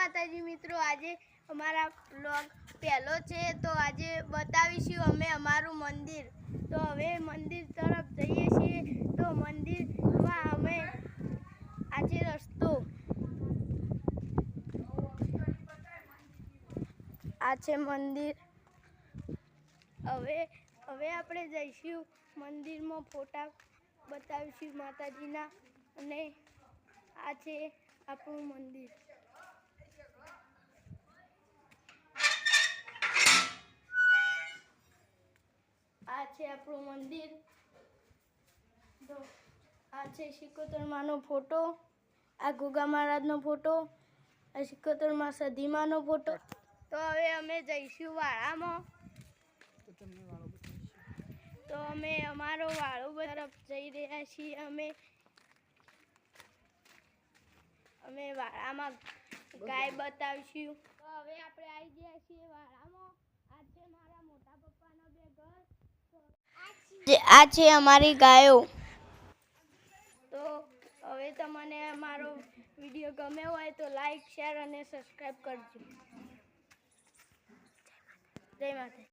માતાજી મિત્રો, આજે અમારા બ્લોગ પહેલો છે તો આજે બતાવીશું અમે અમારું મંદિર। તો હવે મંદિર તરફ જઈએ છીએ। તો મંદિરમાં અમે આજે રસ્તો આ છે મંદિર। હવે આપણે જઈશું મંદિરમાં, ફોટા બતાવીશું માતાજીના। અને આ છે આપણું મંદિર। આ છે આપણું મંદિર। તો આ છે સિકોતરમાનો ફોટો, આ ગોગા મહારાજનો ફોટો, આ સિકોતરમાં સધીમાનો ફોટો। તો હવે અમે જઈશું વાળામાં। તો અમે અમારો વાળો તરફ જઈ રહ્યા છીએ। અમે વાળામાં ગાય બતાવીશું। તો હવે આપણે આવી ગયા છીએ વાળામાં। આ છે મારા મોટા પપ્પાનો બે ઘર। આ છે અમારી ગાયો। તો હવે તમને અમારો વિડીયો ગમ્યો હોય તો લાઈક, શેર અને સબસ્ક્રાઈબ કરજો। જય માતા।